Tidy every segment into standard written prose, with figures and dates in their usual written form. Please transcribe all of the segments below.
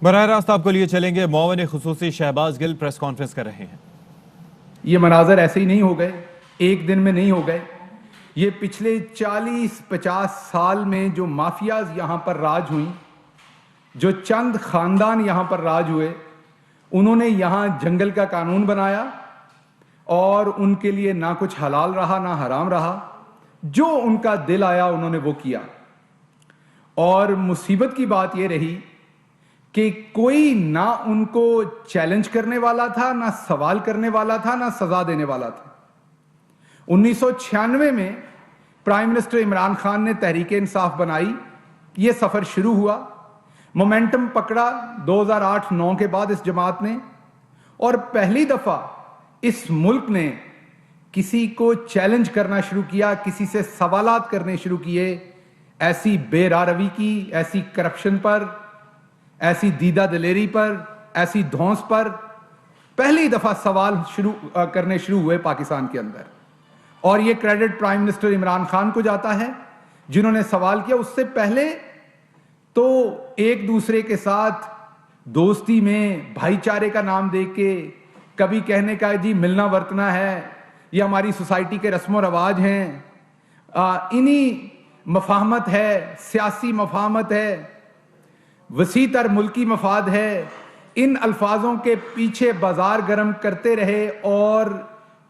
براہ راست آپ کو لیے چلیں گے. معاون خصوصی شہباز گل پریس کانفرنس کر رہے ہیں. یہ مناظر ایسے ہی نہیں ہو گئے، ایک دن میں نہیں ہو گئے. یہ پچھلے 40-50 سال میں جو مافیاز یہاں پر راج ہوئیں، جو چند خاندان یہاں پر راج ہوئے، انہوں نے یہاں جنگل کا قانون بنایا اور ان کے لیے نہ کچھ حلال رہا نہ حرام رہا. جو ان کا دل آیا انہوں نے وہ کیا. اور مصیبت کی بات یہ رہی کہ کوئی نہ ان کو چیلنج کرنے والا تھا، نہ سوال کرنے والا تھا، نہ سزا دینے والا تھا. 1996 میں پرائم منسٹر عمران خان نے تحریک انصاف بنائی. یہ سفر شروع ہوا، مومنٹم پکڑا 2008-9 کے بعد اس جماعت نے، اور پہلی دفعہ اس ملک نے کسی کو چیلنج کرنا شروع کیا، کسی سے سوالات کرنے شروع کیے، ایسی بے راہ روی کی، ایسی کرپشن پر، ایسی دیدہ دلیری پر، ایسی دھونس پر پہلی دفعہ سوال کرنے شروع ہوئے پاکستان کے اندر. اور یہ credit prime minister Imran Khan کو جاتا ہے جنہوں نے سوال کیا. اس سے پہلے تو ایک دوسرے کے ساتھ دوستی میں بھائی چارے کا نام دے کے کبھی کہنے کا جی ملنا ورتنا ہے، یہ ہماری سوسائٹی کے رسم و رواج ہیں، انہی مفاہمت ہے، سیاسی مفاہمت ہے، وسیع تر ملکی مفاد ہے، ان الفاظوں کے پیچھے بازار گرم کرتے رہے اور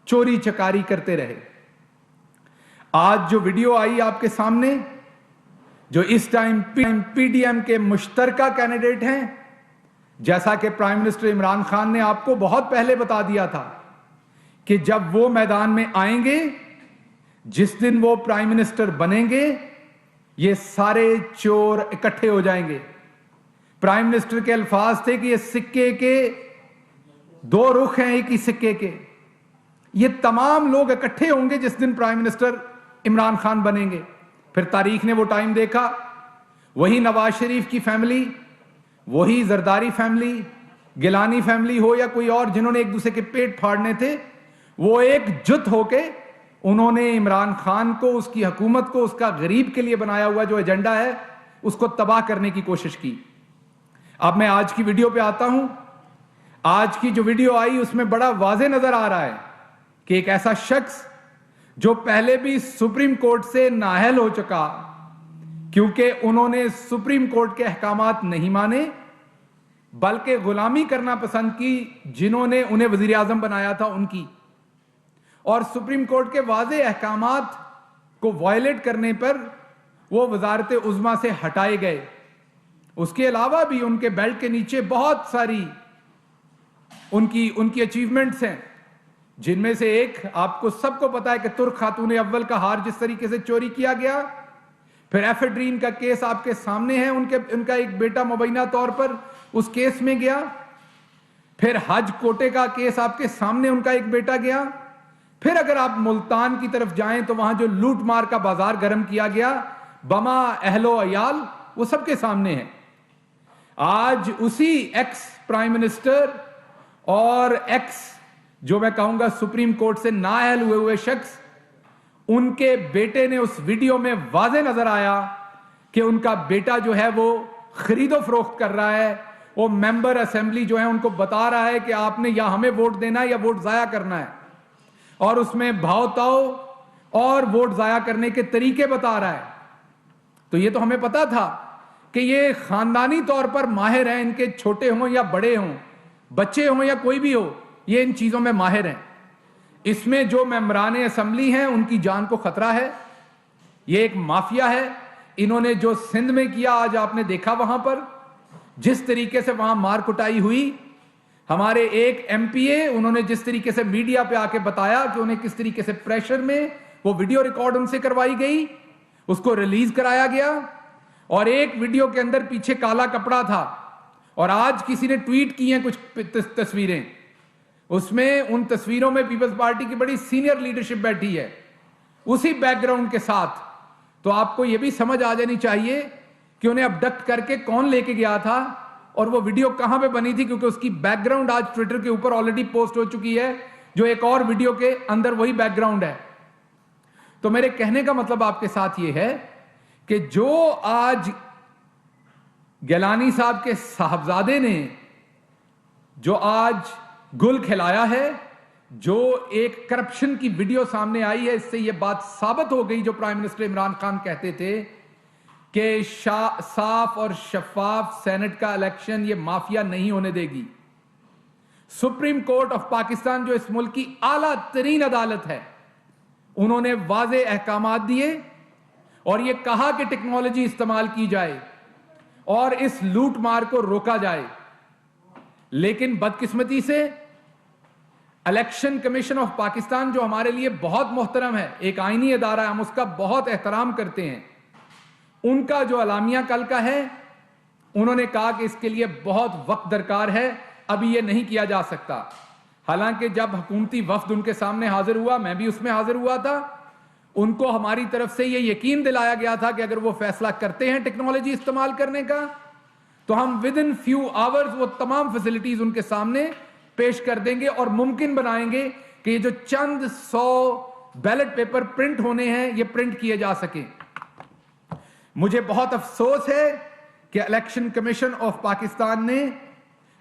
چوری چکاری کرتے رہے. آج جو ویڈیو آئی آپ کے سامنے، جو اس ٹائم پی ڈی ایم کے مشترکہ کینڈیڈیٹ ہیں، جیسا کہ پرائم منسٹر عمران خان نے آپ کو بہت پہلے بتا دیا تھا کہ جب وہ میدان میں آئیں گے، جس دن وہ پرائم منسٹر بنیں گے، یہ سارے چور اکٹھے ہو جائیں گے. پرائم منسٹر کے الفاظ تھے کہ یہ سکے کے دو رخ ہیں ایک ہی سکے کے. یہ تمام لوگ اکٹھے ہوں گے جس دن پرائم منسٹر عمران خان بنیں گے. پھر تاریخ نے وہ ٹائم دیکھا، وہی نواز شریف کی فیملی، وہی زرداری فیملی، گیلانی فیملی ہو یا کوئی اور جنہوں نے ایک دوسرے کے پیٹ پھاڑنے تھے، وہ ایک جت ہو کے انہوں نے عمران خان کو، اس کی حکومت کو، اس کا غریب کے لیے بنایا ہوا جو ایجنڈا ہے اس کو تباہ کرنے کی کوشش کی. اب میں آج کی ویڈیو پہ آتا ہوں. آج کی جو ویڈیو آئی اس میں بڑا واضح نظر آ رہا ہے کہ ایک ایسا شخص جو پہلے بھی سپریم کورٹ سے نااہل ہو چکا کیونکہ انہوں نے سپریم کورٹ کے احکامات نہیں مانے بلکہ غلامی کرنا پسند کی جنہوں نے انہیں وزیر اعظم بنایا تھا ان کی، اور سپریم کورٹ کے واضح احکامات کو وائلیٹ کرنے پر وہ وزارت عظمیٰ سے ہٹائے گئے. اس کے علاوہ بھی ان کے بیلٹ کے نیچے بہت ساری ان کی اچیومنٹس ہیں، جن میں سے ایک آپ کو سب کو پتا ہے کہ ترک خاتون اول کا ہار جس طریقے سے چوری کیا گیا. پھر ایفیڈرین کا کیس آپ کے سامنے ہے، ان کا ایک بیٹا مبینہ طور پر اس کیس میں گیا. پھر حج کوٹے کا کیس آپ کے سامنے ان کا ایک بیٹا گیا. پھر اگر آپ ملتان کی طرف جائیں تو وہاں جو لوٹ مار کا بازار گرم کیا گیا، بما اہل و عیال، وہ سب کے سامنے ہے. آج اسی ایکس پرائم منسٹر اور ایکس جو میں کہوں گا سپریم کورٹ سے نااہل ہوئے شخص، ان کے بیٹے نے اس ویڈیو میں واضح نظر آیا کہ ان کا بیٹا جو ہے وہ خرید و فروخت کر رہا ہے. وہ ممبر اسمبلی جو ہے ان کو بتا رہا ہے کہ آپ نے یا ہمیں ووٹ دینا ہے یا ووٹ ضائع کرنا ہے، اور اس میں بھاؤ تاؤ اور ووٹ ضائع کرنے کے طریقے بتا رہا ہے. تو یہ تو ہمیں پتا تھا کہ یہ خاندانی طور پر ماہر ہیں، ان کے چھوٹے ہوں یا بڑے ہوں، بچے ہوں یا کوئی بھی ہو، یہ ان چیزوں میں ماہر ہیں. اس میں جو ممبران اسمبلی ہیں ان کی جان کو خطرہ ہے. یہ ایک مافیا ہے. انہوں نے جو سندھ میں کیا آج آپ نے دیکھا، وہاں پر جس طریقے سے وہاں مار کٹائی ہوئی، ہمارے ایک ایم پی اے انہوں نے جس طریقے سے میڈیا پہ آ کے بتایا کہ انہیں کس طریقے سے پریشر میں وہ ویڈیو ریکارڈ ان سے کروائی گئی، اس کو ریلیز کرایا گیا، اور ایک ویڈیو کے اندر پیچھے کالا کپڑا تھا. اور آج کسی نے ٹویٹ کی ہیں کچھ تصویریں، اس میں ان تصویروں میں پیپلز پارٹی کی بڑی سینئر لیڈرشپ بیٹھی ہے اسی بیک گراؤنڈ کے ساتھ. تو آپ کو یہ بھی سمجھ آ جانی چاہیے کہ انہیں ابڈکٹ کر کے کون لے کے گیا تھا اور وہ ویڈیو کہاں پہ بنی تھی، کیونکہ اس کی بیک گراؤنڈ آج ٹویٹر کے اوپر آلریڈی پوسٹ ہو چکی ہے، جو ایک اور ویڈیو کے اندر وہی بیک گراؤنڈ ہے. تو میرے کہنے کا مطلب آپ کے ساتھ یہ ہے کہ جو آج گیلانی صاحب کے صاحبزادے نے جو آج گل کھلایا ہے, جو ایک کرپشن کی ویڈیو سامنے آئی ہے, اس سے یہ بات ثابت ہو گئی جو پرائم منسٹر عمران خان کہتے تھے کہ صاف اور شفاف سینٹ کا الیکشن یہ مافیا نہیں ہونے دے گی. سپریم کورٹ آف پاکستان جو اس ملک کی اعلیٰ ترین عدالت ہے, انہوں نے واضح احکامات دیے اور یہ کہا کہ ٹیکنالوجی استعمال کی جائے اور اس لوٹ مار کو روکا جائے. لیکن بدقسمتی سے الیکشن کمیشن آف پاکستان جو ہمارے لیے بہت محترم ہے, ایک آئینی ادارہ ہے, ہم اس کا بہت احترام کرتے ہیں, ان کا جو اعلامیہ کل کا ہے, انہوں نے کہا کہ اس کے لیے بہت وقت درکار ہے, ابھی یہ نہیں کیا جا سکتا. حالانکہ جب حکومتی وفد ان کے سامنے حاضر ہوا, میں بھی اس میں حاضر ہوا تھا, ان کو ہماری طرف سے یہ یقین دلایا گیا تھا کہ اگر وہ فیصلہ کرتے ہیں ٹیکنالوجی استعمال کرنے کا تو ہم within few hours وہ تمام فیسلٹیز ان کے سامنے پیش کر دیں گے اور ممکن بنائیں گے کہ یہ جو چند 100 بیلٹ پیپر پرنٹ ہونے ہیں یہ پرنٹ کیے جا سکیں. مجھے بہت افسوس ہے کہ الیکشن کمیشن آف پاکستان نے,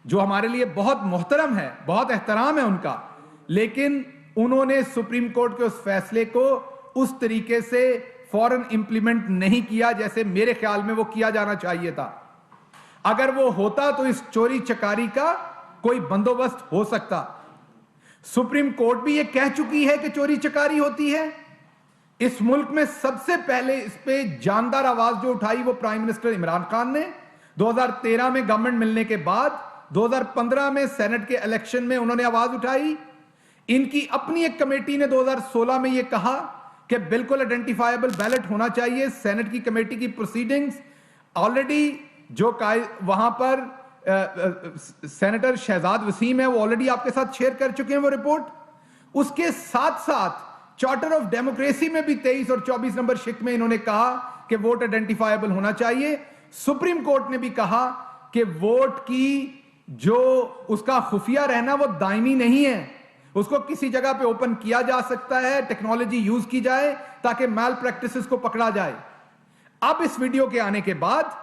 جو ہمارے لیے بہت محترم ہے, بہت احترام ہے ان کا, لیکن انہوں نے سپریم کورٹ کے اس فیصلے کو اس طریقے سے فوراً امپلیمنٹ نہیں کیا جیسے میرے خیال میں وہ کیا جانا چاہیے تھا. اگر وہ ہوتا تو اس چوری چکاری کا کوئی بندوبست ہو سکتا. سپریم کورٹ بھی یہ کہہ چکی ہے کہ چوری چکاری ہوتی ہے. اس ملک میں سب سے پہلے اس پہ جاندار آواز جو اٹھائی وہ پرائم منسٹر عمران خان نے 2013 میں گورنمنٹ ملنے کے بعد, 2015 میں سینٹ کے الیکشن میں انہوں نے آواز اٹھائی. ان کی اپنی ایک کمیٹی نے 2016 میں یہ کہا کہ بالکل آئیڈینٹیفائیبل بیلٹ ہونا چاہیے. سینٹ کی کمیٹی کی پروسیڈنگز آلریڈی جو وہاں پر سینیٹر شہزاد وسیم ہے وہ آلریڈی آپ کے ساتھ شیئر کر چکے ہیں وہ رپورٹ. اس کے ساتھ ساتھ چارٹر آف ڈیموکریسی میں بھی 23 اور 24 نمبر شق میں انہوں نے کہا کہ ووٹ آئیڈینٹیفائیبل ہونا چاہیے. سپریم کورٹ نے بھی کہا کہ ووٹ کی جو اس کا خفیہ رہنا وہ دائمی نہیں ہے, اس کو کسی جگہ پہ اوپن کیا جا سکتا ہے, ٹیکنالوجی یوز کی جائے تاکہ میل پریکٹسز کو پکڑا جائے. اب اس ویڈیو کے آنے کے بعد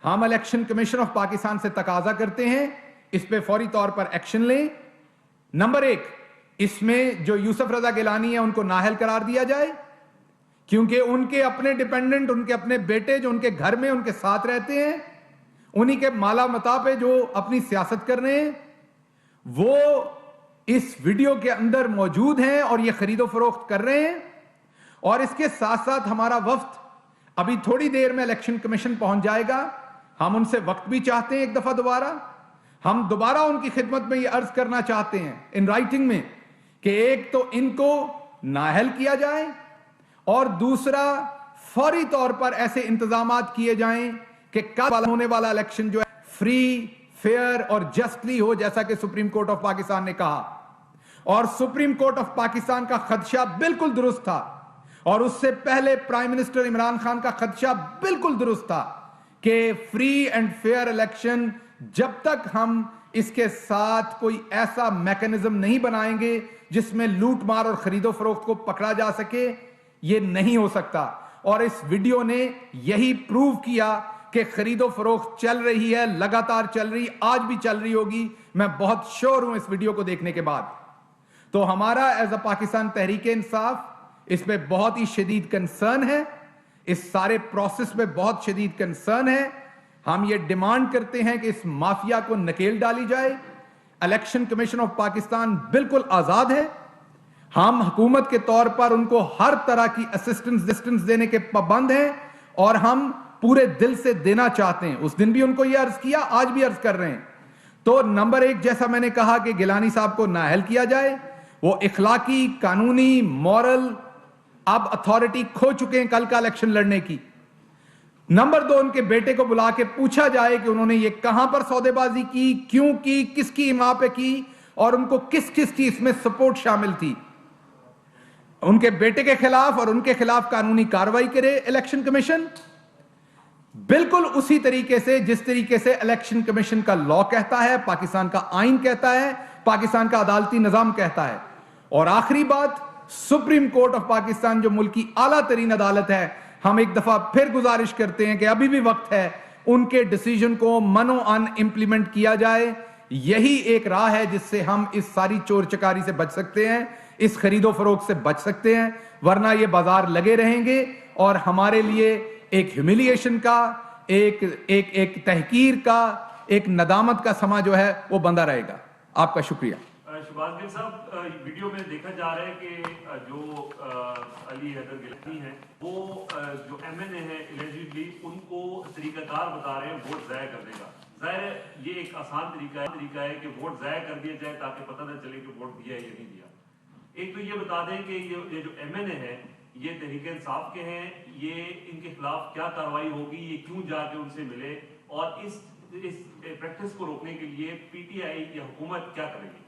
ہم الیکشن کمیشن آف پاکستان سے تقاضا کرتے ہیں اس پہ فوری طور پر ایکشن لیں. نمبر 1, اس میں جو یوسف رضا گیلانی ہے ان کو نااہل قرار دیا جائے, کیونکہ ان کے اپنے ڈیپینڈنٹ, ان کے اپنے بیٹے جو ان کے گھر میں ان کے ساتھ رہتے ہیں, انہی کے مالا متا پہ جو اپنی سیاست کر رہے ہیں, وہ اس ویڈیو کے اندر موجود ہیں اور یہ خرید و فروخت کر رہے ہیں. اور اس کے ساتھ ساتھ ہمارا وفد ابھی تھوڑی دیر میں الیکشن کمیشن پہنچ جائے گا. ہم ان سے وقت بھی چاہتے ہیں ایک دفعہ دوبارہ, ہم دوبارہ ان کی خدمت میں یہ عرض کرنا چاہتے ہیں ان رائٹنگ میں کہ ایک تو ان کو نااہل کیا جائے اور دوسرا فوری طور پر ایسے انتظامات کیے جائیں کہ کل ہونے والا الیکشن جو ہے فری, فیئر اور جسٹلی ہو, جیسا کہ سپریم کورٹ آف پاکستان نے کہا. اور سپریم کورٹ آف پاکستان کا خدشہ بالکل درست تھا, اور اس سے پہلے پرائم منسٹر عمران خان کا خدشہ بالکل درست تھا کہ فری اینڈ فیئر الیکشن جب تک ہم اس کے ساتھ کوئی ایسا میکنزم نہیں بنائیں گے جس میں لوٹ مار اور خرید و فروخت کو پکڑا جا سکے, یہ نہیں ہو سکتا. اور اس ویڈیو نے یہی پروو کیا کہ خرید و فروخت چل رہی ہے, لگاتار چل رہی, آج بھی چل رہی ہوگی. میں بہت شور ہوں اس ویڈیو کو دیکھنے کے بعد. تو ہمارا ایز اے پاکستان تحریک انصاف اس پہ بہت ہی شدید کنسرن ہے, اس سارے پروسیس پہ بہت شدید کنسرن ہے. ہم یہ ڈیمانڈ کرتے ہیں کہ اس مافیا کو نکیل ڈالی جائے. الیکشن کمیشن آف پاکستان بالکل آزاد ہے, ہم حکومت کے طور پر ان کو ہر طرح کی اسسٹنس دینے کے پابند ہیں اور ہم پورے دل سے دینا چاہتے ہیں. اس دن بھی ان کو یہ عرض کیا, آج بھی عرض کر رہے ہیں. تو نمبر 1 جیسا میں نے کہا کہ گیلانی صاحب کو نااہل کیا جائے, وہ اخلاقی, قانونی, مورل اب اتھارٹی کھو چکے ہیں کل کا الیکشن لڑنے کی. نمبر 2 ان کے بیٹے کو بلا کے پوچھا جائے کہ انہوں نے یہ کہاں پر سودے بازی کی, کیوں کی, کس کی اماں پہ کی اور ان کو کس کس کی اس میں سپورٹ شامل تھی. ان کے بیٹے کے خلاف اور ان کے خلاف قانونی کارروائی کرے الیکشن کمیشن, بالکل اسی طریقے سے جس طریقے سے الیکشن کمیشن کا لا کہتا ہے, پاکستان کا آئین کہتا ہے, پاکستان کا عدالتی نظام کہتا ہے. اور آخری بات, سپریم کورٹ آف پاکستان جو ملک کی اعلیٰ ترین عدالت ہے, ہم ایک دفعہ پھر گزارش کرتے ہیں کہ ابھی بھی وقت ہے ان کے ڈیسیجن کو منو ان امپلیمنٹ کیا جائے. یہی ایک راہ ہے جس سے ہم اس ساری چور چکاری سے بچ سکتے ہیں, اس خرید و فروخت سے بچ سکتے ہیں, ورنہ یہ بازار لگے رہیں گے اور ہمارے لیے ایک ہیوملیشن کا, ایک تحقیر کا, ایک ندامت کا سما جو ہے وہ بندہ رہے گا. آپ کا شکریہ. شہباز گل صاحب, ویڈیو میں دیکھا جا رہا ہے کہ جو علی حیدر گلانی ہیں وہ جو ایم این اے ہیں ایلیجیبلی ان کو طریقہ کار بتا رہے ہیں ووٹ ضائع کرنے کا. ظاہر ہے یہ ایک آسان طریقہ ہے کہ ووٹ ضائع کر دیا جائے تاکہ پتہ نہ چلے کہ ووٹ دیا یا نہیں دیا. ایک تو یہ بتا دیں کہ یہ جو ایم این اے ہیں یہ تحریک انصاف کے ہیں, یہ ان کے خلاف کیا کارروائی ہوگی, یہ کیوں جا کے ان سے ملے, اور اس پریکٹس کو روکنے کے لیے پی ٹی آئی یا حکومت کیا کرے گی؟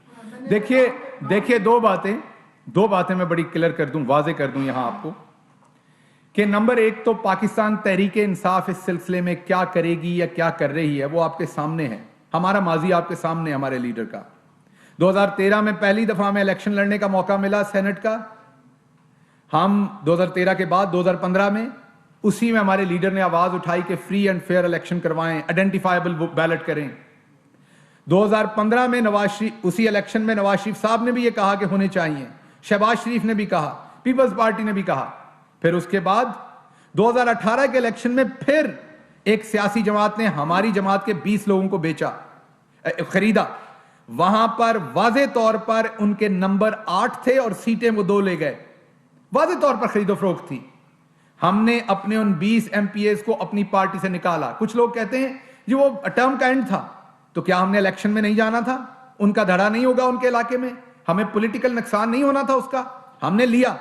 دیکھیے دو باتیں میں بڑی کلیئر کر دوں, واضح کر دوں یہاں آپ کو کہ نمبر ایک تو پاکستان تحریک انصاف اس سلسلے میں کیا کرے گی یا کیا کر رہی ہے وہ آپ کے سامنے ہے. ہمارا ماضی آپ کے سامنے, ہمارے لیڈر کا 2013 میں پہلی دفعہ ہمیں الیکشن لڑنے کا موقع ملا سینٹ کا. ہم 2013 کے بعد 2015 میں اسی میں ہمارے لیڈر نے آواز اٹھائی کہ فری اینڈ فیئر الیکشن کروائیں, آئیڈینٹیفائبل بیلٹ کریں. 2015 میں اسی الیکشن میں نواز شریف صاحب نے بھی یہ کہا کہ ہونے چاہیے, شہباز شریف نے بھی کہا, پیپلز پارٹی نے بھی کہا. پھر اس کے بعد 2018 کے الیکشن میں پھر ایک سیاسی جماعت نے ہماری جماعت کے 20 لوگوں کو خریدا. وہاں پر واضح طور پر ان کے نمبر 8 تھے اور سیٹیں وہ 2 لے گئے. واضح طور پر خرید و فروخت تھی. ہم نے اپنے ان 20 ایم پی ایز کو اپنی پارٹی سے نکالا. کچھ لوگ کہتے ہیں جی وہ ٹرم کا اینڈ تھا, تو کیا ہم نے الیکشن میں نہیں جانا تھا؟ ان کا دھڑا نہیں ہوگا ان کے علاقے میں, ہمیں پولیٹیکل نقصان نہیں ہونا تھا اس کا؟ ہم نے لیا.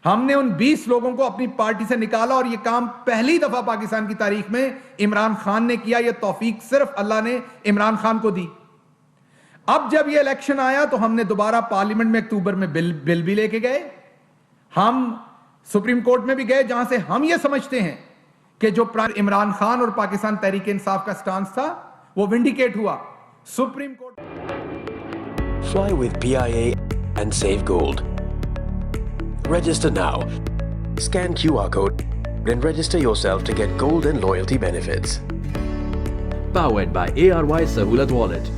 ہم نے ان 20 لوگوں کو اپنی پارٹی سے نکالا اور یہ کام پہلی دفعہ پاکستان کی تاریخ میں عمران خان نے کیا. یہ توفیق صرف اللہ نے عمران خان کو دی. اب جب یہ الیکشن آیا تو ہم نے دوبارہ پارلیمنٹ میں اکتوبر میں بل بھی لے کے گئے. ہم سپریم کورٹ میں بھی گئے جہاں سے ہم یہ سمجھتے ہیں کہ جو عمران خان اور پاکستان تحریک انصاف کا سٹانس تھا وہ ونڈیکیٹ ہوا. Supreme court. Fly with PIA and save gold. Register now. Scan QR code and register yourself to get gold and loyalty benefits. Powered by ARY Sahulat Wallet.